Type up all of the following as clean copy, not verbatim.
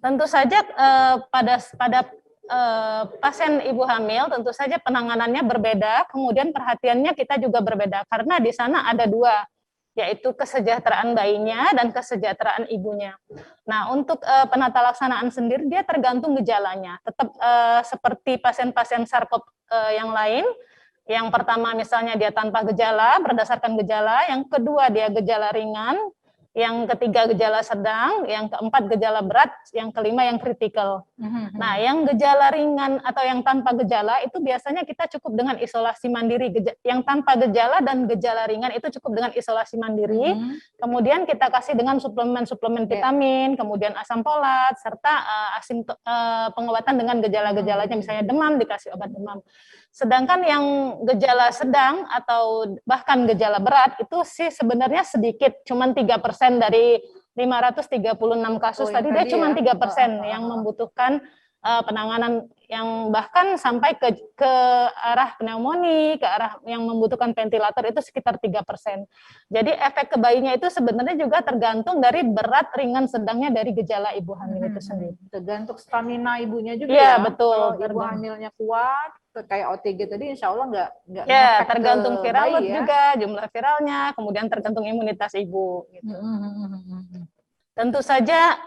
Tentu saja pada pasien ibu hamil tentu saja penanganannya berbeda, kemudian perhatiannya kita juga berbeda karena di sana ada dua, yaitu kesejahteraan bayinya dan kesejahteraan ibunya. Nah, untuk penata laksanaan sendiri dia tergantung gejalanya. Tetap seperti pasien-pasien sarkop yang lain. Yang pertama misalnya dia tanpa gejala, berdasarkan gejala. Yang kedua dia gejala ringan. Yang ketiga gejala sedang, yang keempat gejala berat, yang kelima yang kritikal. Nah, yang gejala ringan atau yang tanpa gejala itu biasanya kita cukup dengan isolasi mandiri. Yang tanpa gejala dan gejala ringan itu cukup dengan isolasi mandiri. Kemudian kita kasih dengan suplemen-suplemen vitamin, kemudian asam folat, serta pengobatan dengan gejala-gejalanya, misalnya demam dikasih obat demam. Sedangkan yang gejala sedang atau bahkan gejala berat itu sih sebenarnya sedikit, cuma 3% dari 536 kasus tadi dia cuma 3% yang membutuhkan penanganan yang bahkan sampai ke arah pneumonia, ke arah yang membutuhkan ventilator itu sekitar 3%. Jadi efek ke bayinya itu sebenarnya juga tergantung dari berat, ringan, sedangnya dari gejala ibu hamil itu sendiri. Tergantung stamina ibunya juga ya. Kalau Betul. ibu hamilnya kuat, kayak OTG tadi insya Allah nggak ya, tergantung viral load ya? juga, jumlah viralnya, kemudian tergantung imunitas ibu. Gitu. Tentu saja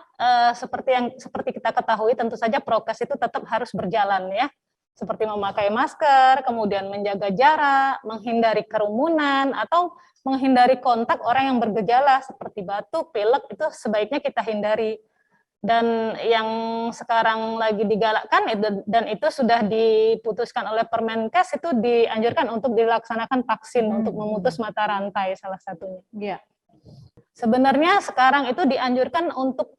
seperti kita ketahui, tentu saja prokes itu tetap harus berjalan ya, seperti memakai masker, kemudian menjaga jarak, menghindari kerumunan atau menghindari kontak orang yang bergejala seperti batuk, pilek itu sebaiknya kita hindari. Dan yang sekarang lagi digalakkan dan itu sudah diputuskan oleh Permenkes itu dianjurkan untuk dilaksanakan vaksin untuk memutus mata rantai salah satunya. Iya. Sebenarnya sekarang itu dianjurkan untuk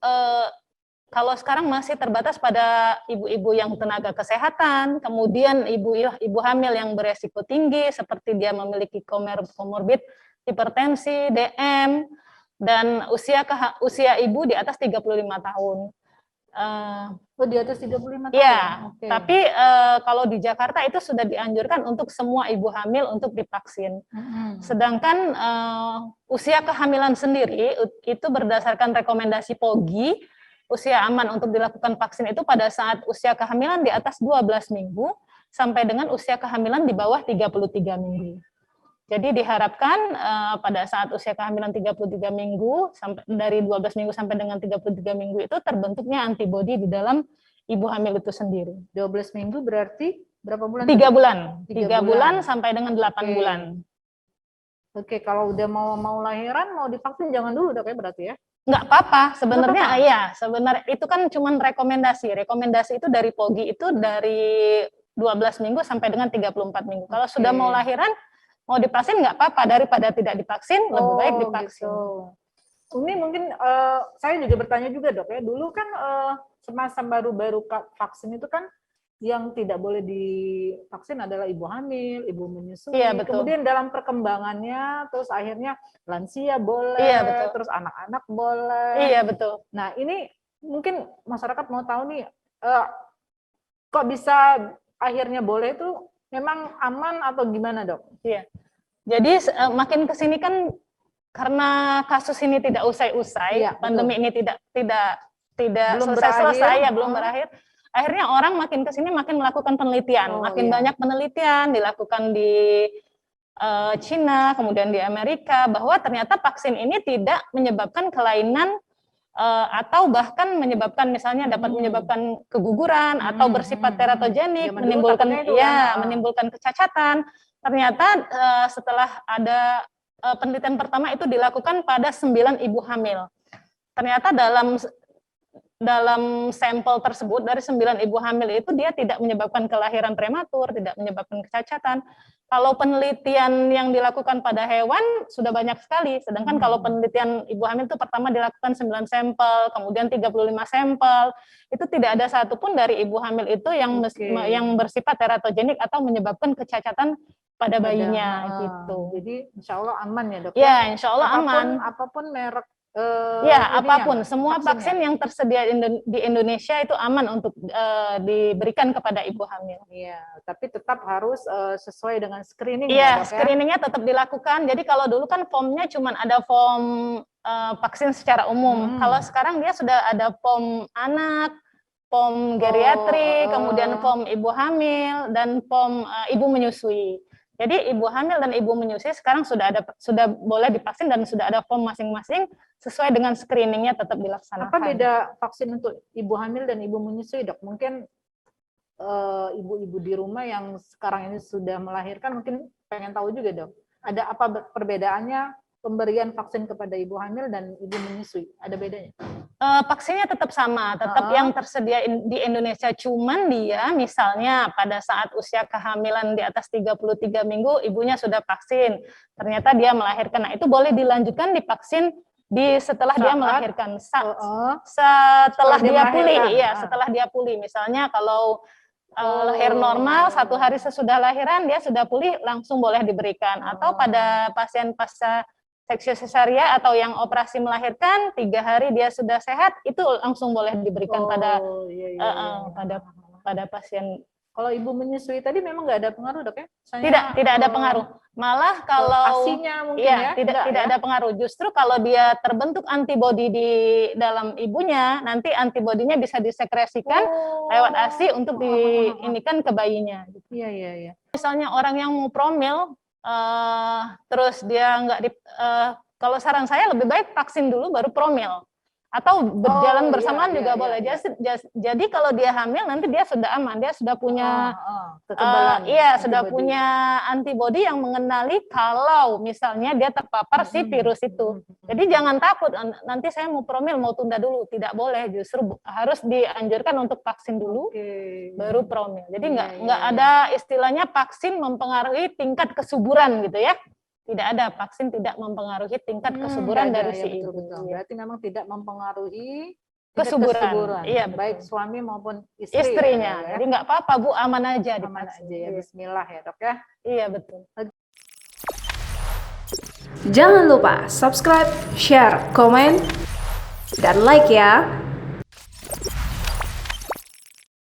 kalau sekarang masih terbatas pada ibu-ibu yang tenaga kesehatan, kemudian ibu hamil yang beresiko tinggi seperti dia memiliki komorbid hipertensi, DM, dan usia ibu di atas 35 tahun. Di atas 35 tahun? Ya, okay. Tapi kalau di Jakarta itu sudah dianjurkan untuk semua ibu hamil untuk divaksin. Sedangkan usia kehamilan sendiri itu berdasarkan rekomendasi POGI, usia aman untuk dilakukan vaksin itu pada saat usia kehamilan di atas 12 minggu sampai dengan usia kehamilan di bawah 33 minggu. Jadi diharapkan pada saat usia kehamilan 33 minggu, dari 12 minggu sampai dengan 33 minggu itu terbentuknya antibodi di dalam ibu hamil itu sendiri. 12 minggu berarti berapa bulan? 3 bulan. 3 bulan sampai dengan 8 bulan. Oke, kalau udah mau lahiran, mau divaksin jangan dulu dok ya berarti ya? Nggak apa-apa, sebenarnya ya, sebenarnya itu kan cuma rekomendasi. Rekomendasi itu dari POGI itu dari 12 minggu sampai dengan 34 minggu. Kalau sudah mau lahiran, mau divaksin nggak apa-apa, daripada tidak divaksin, lebih baik divaksin. Gitu. Ini mungkin saya juga bertanya juga dok ya, dulu kan semasa baru-baru vaksin itu kan yang tidak boleh divaksin adalah ibu hamil, ibu menyusui. Iya, betul. Kemudian dalam perkembangannya, terus akhirnya lansia boleh, iya, terus anak-anak boleh. Iya, betul. Nah ini mungkin masyarakat mau tahu nih, kok bisa akhirnya boleh itu memang aman atau gimana dok? Iya. Jadi makin kesini kan karena kasus ini tidak usai-usai, pandemi ini tidak selesai, belum berakhir. Akhirnya orang makin kesini makin melakukan penelitian, banyak penelitian dilakukan di Cina, kemudian di Amerika, bahwa ternyata vaksin ini tidak menyebabkan kelainan atau bahkan menyebabkan misalnya dapat menyebabkan keguguran atau bersifat teratogenik, menimbulkan kecacatan. Ternyata setelah ada penelitian pertama itu dilakukan pada 9 ibu hamil. Ternyata dalam sampel tersebut dari 9 ibu hamil itu dia tidak menyebabkan kelahiran prematur, tidak menyebabkan kecacatan. Kalau penelitian yang dilakukan pada hewan sudah banyak sekali, sedangkan kalau penelitian ibu hamil itu pertama dilakukan 9 sampel, kemudian 35 sampel, itu tidak ada satupun dari ibu hamil itu yang bersifat teratogenik atau menyebabkan kecacatan pada bayinya gitu. Jadi insya Allah aman ya dok? Ya, insya Allah aman. Apapun merek apapun, semua vaksin yang tersedia di Indonesia itu aman untuk diberikan kepada ibu hamil. Iya, tapi tetap harus sesuai dengan screening. Iya, screeningnya tetap dilakukan. Jadi kalau dulu kan formnya cuma ada form vaksin secara umum. Kalau sekarang dia sudah ada POM anak, POM geriatri, kemudian POM ibu hamil, dan POM ibu menyusui. Jadi ibu hamil dan ibu menyusui sekarang sudah boleh divaksin dan sudah ada POM masing-masing sesuai dengan screeningnya tetap dilaksanakan. Apa beda vaksin untuk ibu hamil dan ibu menyusui, Dok? Mungkin ibu-ibu di rumah yang sekarang ini sudah melahirkan mungkin pengen tahu juga, Dok. Ada apa perbedaannya pemberian vaksin kepada ibu hamil dan ibu menyusui? Ada bedanya? Vaksinnya tetap sama, tetap yang tersedia di Indonesia. Cuman dia misalnya pada saat usia kehamilan di atas 33 minggu, ibunya sudah vaksin. Ternyata dia melahirkan. Nah, itu boleh dilanjutkan divaksin setelah dia melahirkan. Setelah dia pulih, setelah dia pulih. Misalnya kalau lahir normal, 1 hari sesudah lahiran dia sudah pulih, langsung boleh diberikan. Atau pada pasien pasca seksi sesaria atau yang operasi melahirkan 3 hari dia sudah sehat, itu langsung boleh diberikan pada pasien. Kalau ibu menyusui tadi memang nggak ada pengaruh, Dok, ya? Tidak ada pengaruh. Malah kalau asinya mungkin tidak ada pengaruh. Justru kalau dia terbentuk antibodi di dalam ibunya, nanti antibodinya bisa disekresikan lewat ASI untuk diinikan ke bayinya. Iya. Misalnya orang yang mau promil, terus dia kalau saran saya lebih baik vaksin dulu baru promil. Atau berjalan bersamaan juga boleh. Jadi kalau dia hamil nanti dia sudah aman, dia sudah punya kekebalan, sudah punya antibodi yang mengenali kalau misalnya dia terpapar si virus itu. Jadi jangan takut, nanti saya mau promil, mau tunda dulu, tidak boleh. Justru harus dianjurkan untuk vaksin dulu, baru promil. Jadi nggak ada istilahnya vaksin mempengaruhi tingkat kesuburan gitu ya. Tidak ada, vaksin tidak mempengaruhi tingkat kesuburan dari si ibu. Betul. Berarti memang tidak mempengaruhi kesuburan. Iya, baik suami maupun istri. Istrinya. Jadi nggak apa-apa, Bu, aman aja. Aman aja ya, bismillah ya, Dok, ya. Iya, betul. Jangan lupa subscribe, share, komen, dan like ya.